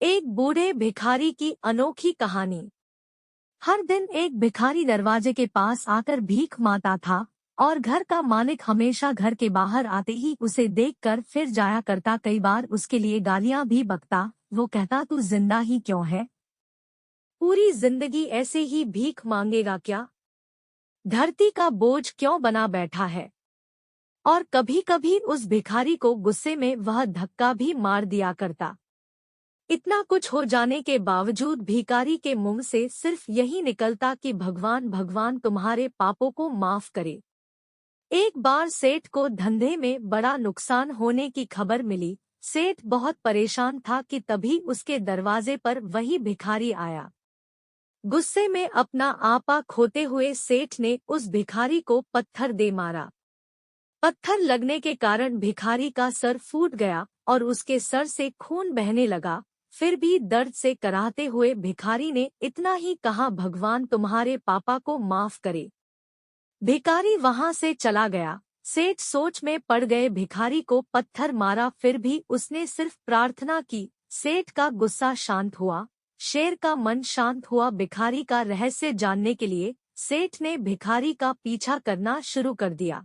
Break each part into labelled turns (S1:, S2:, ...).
S1: एक बूढ़े भिखारी की अनोखी कहानी। हर दिन एक भिखारी दरवाजे के पास आकर भीख मांगता था और घर का मालिक हमेशा घर के बाहर आते ही उसे देखकर फिर जाया करता। कई बार उसके लिए गालियां भी बकता। वो कहता, तू जिंदा ही क्यों है? पूरी जिंदगी ऐसे ही भीख मांगेगा क्या? धरती का बोझ क्यों बना बैठा है? और कभी कभी उस भिखारी को गुस्से में वह धक्का भी मार दिया करता। इतना कुछ हो जाने के बावजूद भिखारी के मुंह से सिर्फ यही निकलता कि भगवान भगवान तुम्हारे पापों को माफ करे। एक बार सेठ को धंधे में बड़ा नुकसान होने की खबर मिली। सेठ बहुत परेशान था कि तभी उसके दरवाजे पर वही भिखारी आया। गुस्से में अपना आपा खोते हुए सेठ ने उस भिखारी को पत्थर दे मारा। पत्थर लगने के कारण भिखारी का सर फूट गया और उसके सर से खून बहने लगा। फिर भी दर्द से कराहते हुए भिखारी ने इतना ही कहा, भगवान तुम्हारे पापा को माफ करे। भिखारी वहां से चला गया। सेठ सोच में पड़ गए। भिखारी को पत्थर मारा, फिर भी उसने सिर्फ प्रार्थना की। सेठ का गुस्सा शांत हुआ, शेर का मन शांत हुआ। भिखारी का रहस्य जानने के लिए सेठ ने भिखारी का पीछा करना शुरू कर दिया।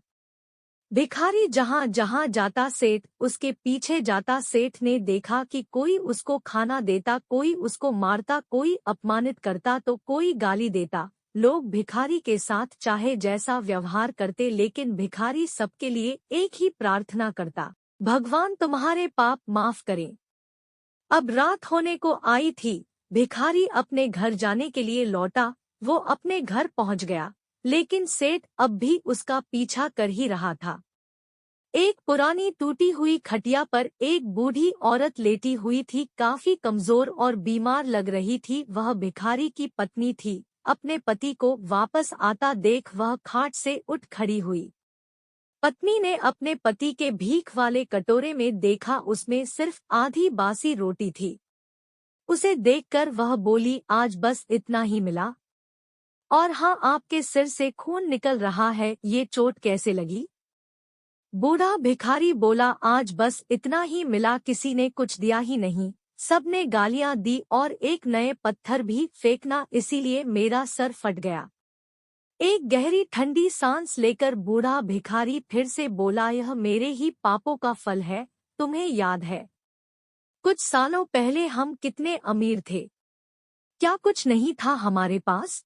S1: भिखारी जहां जहां जाता सेठ उसके पीछे जाता। सेठ ने देखा कि कोई उसको खाना देता, कोई उसको मारता, कोई अपमानित करता तो कोई गाली देता। लोग भिखारी के साथ चाहे जैसा व्यवहार करते, लेकिन भिखारी सबके लिए एक ही प्रार्थना करता, भगवान तुम्हारे पाप माफ करें। अब रात होने को आई थी। भिखारी अपने घर जाने के लिए लौटा। वो अपने घर पहुंच गया, लेकिन सेठ अब भी उसका पीछा कर ही रहा था। एक पुरानी टूटी हुई खटिया पर एक बूढ़ी औरत लेटी हुई थी, काफी कमजोर और बीमार लग रही थी। वह भिखारी की पत्नी थी। अपने पति को वापस आता देख वह खाट से उठ खड़ी हुई। पत्नी ने अपने पति के भीख वाले कटोरे में देखा, उसमें सिर्फ आधी बासी रोटी थी। उसे देखकर वह बोली, आज बस इतना ही मिला? और हाँ, आपके सिर से खून निकल रहा है, ये चोट कैसे लगी? बूढ़ा भिखारी बोला, आज बस इतना ही मिला, किसी ने कुछ दिया ही नहीं। सबने गालियां दी और एक नए पत्थर भी फेंकना, इसीलिए मेरा सर फट गया। एक गहरी ठंडी सांस लेकर बूढ़ा भिखारी फिर से बोला, यह मेरे ही पापों का फल है। तुम्हें याद है कुछ सालों पहले हम कितने अमीर थे? क्या कुछ नहीं था हमारे पास?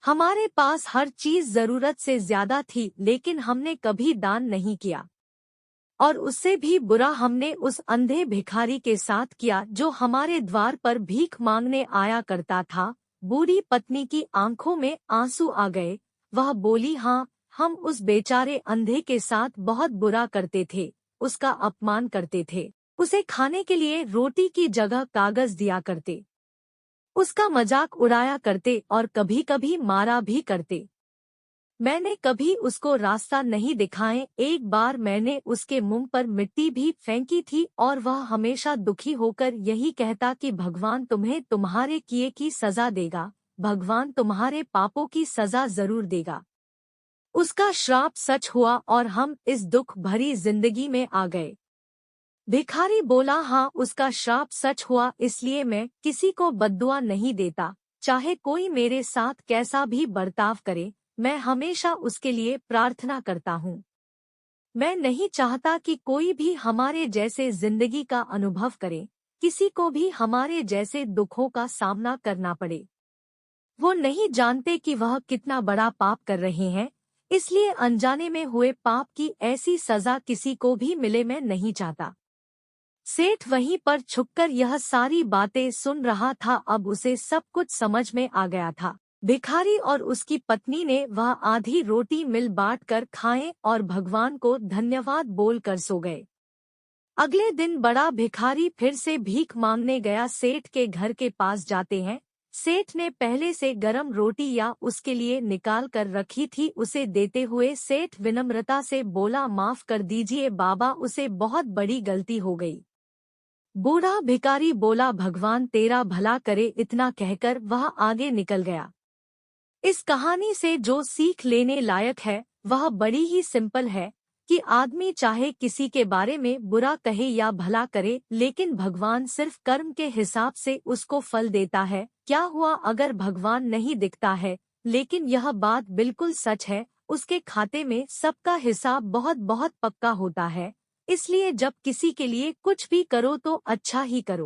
S1: हमारे पास हर चीज जरूरत से ज्यादा थी, लेकिन हमने कभी दान नहीं किया। और उससे भी बुरा हमने उस अंधे भिखारी के साथ किया जो हमारे द्वार पर भीख मांगने आया करता था। बूढ़ी पत्नी की आंखों में आंसू आ गए। वह बोली, हाँ, हम उस बेचारे अंधे के साथ बहुत बुरा करते थे, उसका अपमान करते थे, उसे खाने के लिए रोटी की जगह कागज दिया करते, उसका मजाक उड़ाया करते और कभी कभी मारा भी करते। मैंने कभी उसको रास्ता नहीं दिखाए। एक बार मैंने उसके मुंह पर मिट्टी भी फेंकी थी और वह हमेशा दुखी होकर यही कहता कि भगवान तुम्हें तुम्हारे किए की सजा देगा, भगवान तुम्हारे पापों की सजा जरूर देगा। उसका श्राप सच हुआ और हम इस दुख भरी जिंदगी में आ गए। भिखारी बोला, हाँ, उसका श्राप सच हुआ, इसलिए मैं किसी को बद्दुआ नहीं देता। चाहे कोई मेरे साथ कैसा भी बर्ताव करे, मैं हमेशा उसके लिए प्रार्थना करता हूँ। मैं नहीं चाहता कि कोई भी हमारे जैसे जिंदगी का अनुभव करे, किसी को भी हमारे जैसे दुखों का सामना करना पड़े। वो नहीं जानते कि वह कितना बड़ा पाप कर रहे हैं, इसलिए अनजाने में हुए पाप की ऐसी सजा किसी को भी मिले, मैं नहीं चाहता। सेठ वहीं पर छुपकर यह सारी बातें सुन रहा था। अब उसे सब कुछ समझ में आ गया था। भिखारी और उसकी पत्नी ने वह आधी रोटी मिल बांट कर खाएं और भगवान को धन्यवाद बोलकर सो गए। अगले दिन बड़ा भिखारी फिर से भीख मांगने गया। सेठ के घर के पास जाते हैं। सेठ ने पहले से गरम रोटी या उसके लिए निकाल कर रखी थी, उसे देते हुए सेठ विनम्रता से बोला, माफ कर दीजिए बाबा, उसे बहुत बड़ी गलती हो गई। बूढ़ा भिखारी बोला, भगवान तेरा भला करे। इतना कहकर वह आगे निकल गया। इस कहानी से जो सीख लेने लायक है वह बड़ी ही सिंपल है। कि आदमी चाहे किसी के बारे में बुरा कहे या भला करे, लेकिन भगवान सिर्फ कर्म के हिसाब से उसको फल देता है। क्या हुआ अगर भगवान नहीं दिखता है, लेकिन यह बात बिल्कुल सच है, उसके खाते में सबका हिसाब बहुत बहुत पक्का होता है। इसलिए जब किसी के लिए कुछ भी करो तो अच्छा ही करो।